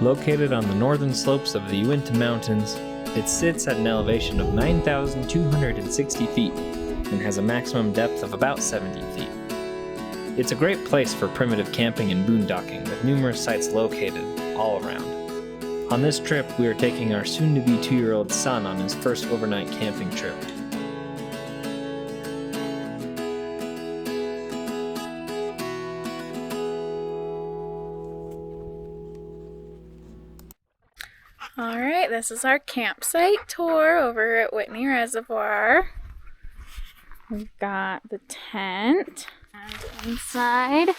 Located on the northern slopes of the Uinta Mountains, it sits at an elevation of 9,260 feet and has a maximum depth of about 70 feet. It's a great place for primitive camping and boondocking, with numerous sites located all around. On this trip, we are taking our soon-to-be 2-year-old son on his first overnight camping trip. Alright, this is our campsite tour over at Whitney Reservoir. We've got the tent and inside.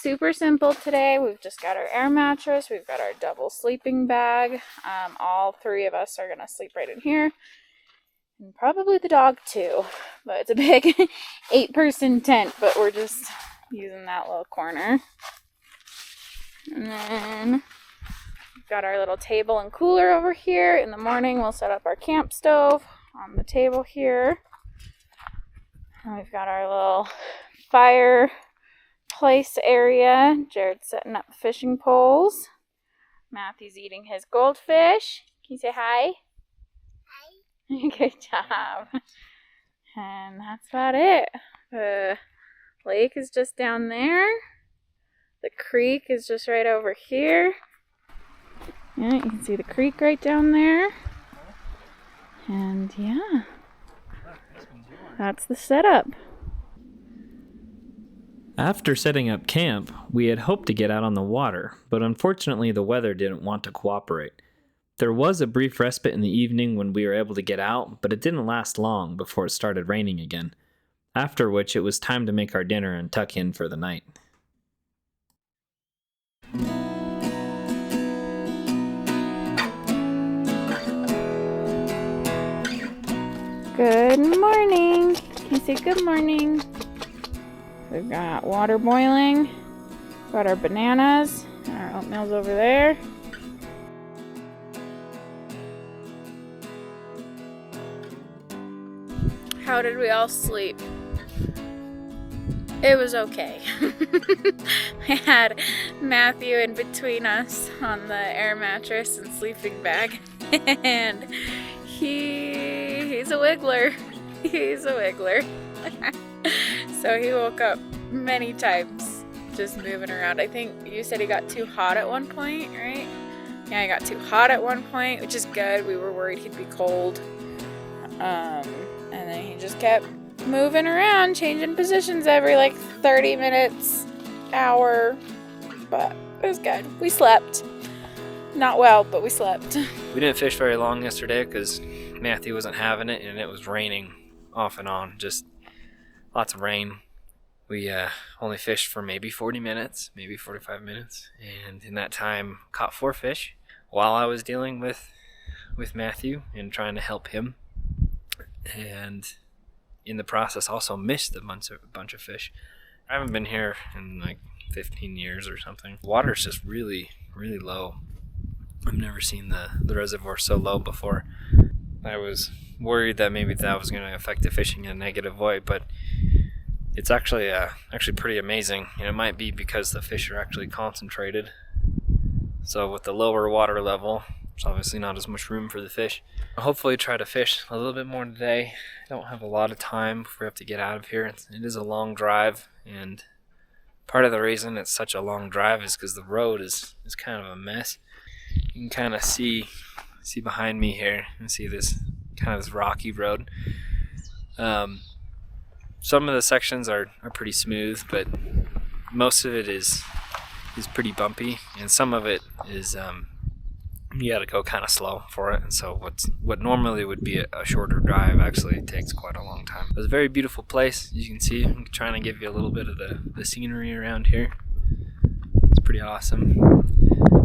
Super simple today. We've just got our air mattress. We've got our double sleeping bag. All 3 of us are going to sleep right in here. And probably the dog too. But it's a big 8-person tent, but we're just using that little corner. And then we've got our little table and cooler over here. In the morning, we'll set up our camp stove on the table here. And we've got our little fireplace area. Jared's setting up fishing poles. Matthew's eating his goldfish. Can you say hi? Hi. Good job. And that's about it. The lake is just down there. The creek is just right over here. Yeah, you can see the creek right down there. And yeah, that's the setup. After setting up camp, we had hoped to get out on the water, but unfortunately the weather didn't want to cooperate. There was a brief respite in the evening when we were able to get out, but it didn't last long before it started raining again, after which it was time to make our dinner and tuck in for the night. Good morning. Can you say good morning? We've got water boiling. Got our bananas. And our oatmeal's over there. How did we all sleep? It was okay. I had Matthew in between us on the air mattress and sleeping bag. And he's a wiggler. He's a wiggler. So he woke up many times just moving around. I think you said he got too hot at one point, right? Yeah, he got too hot at one point, which is good. We were worried he'd be cold. And then he just kept moving around, changing positions every like 30 minutes, hour. But it was good. We slept. Not well, but we slept. We didn't fish very long yesterday because Matthew wasn't having it and it was raining off and on, just lots of rain. We only fished for maybe 40 minutes, maybe 45 minutes, and in that time caught 4 fish while I was dealing with Matthew and trying to help him, and in the process also missed a bunch of fish. I haven't been here in like 15 years or something. Water's just really, really low. I've never seen the reservoir so low before. I was worried that maybe that was going to affect the fishing in a negative way, but it's actually pretty amazing. And it might be because the fish are actually concentrated. So with the lower water level, there's obviously not as much room for the fish. I'll hopefully try to fish a little bit more today. I don't have a lot of time before we have to get out of here. It is a long drive, and part of the reason it's such a long drive is because the road is kind of a mess. You can kind of see behind me here and see this kind of this rocky road. Some of the sections are pretty smooth, but most of it is pretty bumpy, and some of it is you gotta go kind of slow for it. And so what normally would be a shorter drive actually takes quite a long time. It's a very beautiful place, as you can see. I'm trying to give you a little bit of the scenery around here. It's pretty awesome.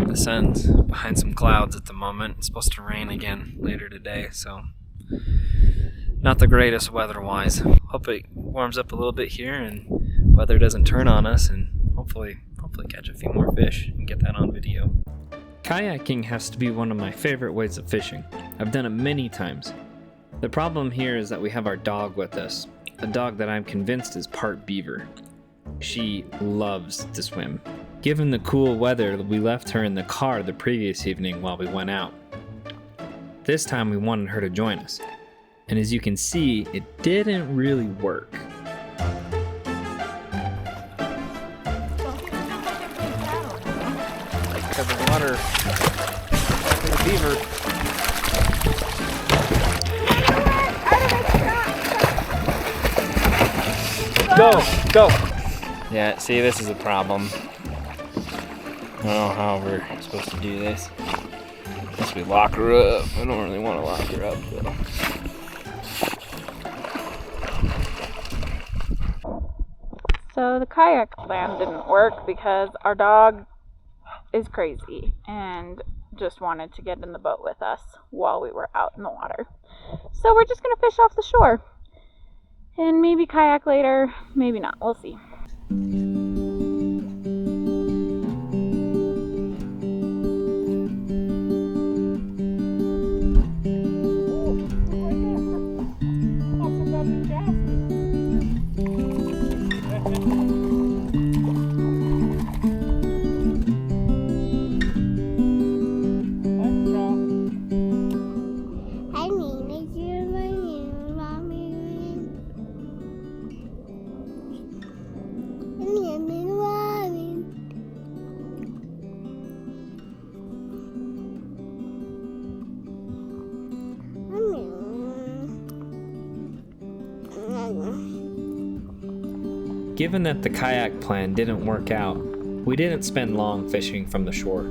The sun's behind some clouds at the moment. It's supposed to rain again later today, so not the greatest weather-wise. Hope it warms up a little bit here and weather doesn't turn on us, and hopefully catch a few more fish and get that on video. Kayaking has to be one of my favorite ways of fishing. I've done it many times. The problem here is that we have our dog with us, a dog that I'm convinced is part beaver. She loves to swim. Given the cool weather, we left her in the car the previous evening while we went out. This time we wanted her to join us, and as you can see, it didn't really work. Got the water for the beaver. Go! Yeah, see, this is a problem. I don't know how we're supposed to do this. Unless we lock her up. I don't really want to lock her up, though. So the kayak plan didn't work because our dog is crazy and just wanted to get in the boat with us while we were out in the water. So we're just going to fish off the shore. And maybe kayak later, maybe not. We'll see. Given that the kayak plan didn't work out, we didn't spend long fishing from the shore.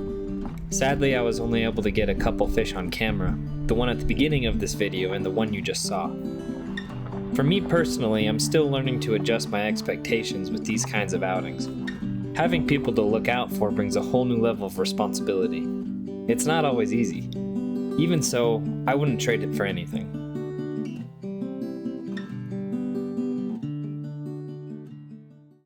Sadly, I was only able to get a couple fish on camera, the one at the beginning of this video and the one you just saw. For me personally, I'm still learning to adjust my expectations with these kinds of outings. Having people to look out for brings a whole new level of responsibility. It's not always easy. Even so, I wouldn't trade it for anything.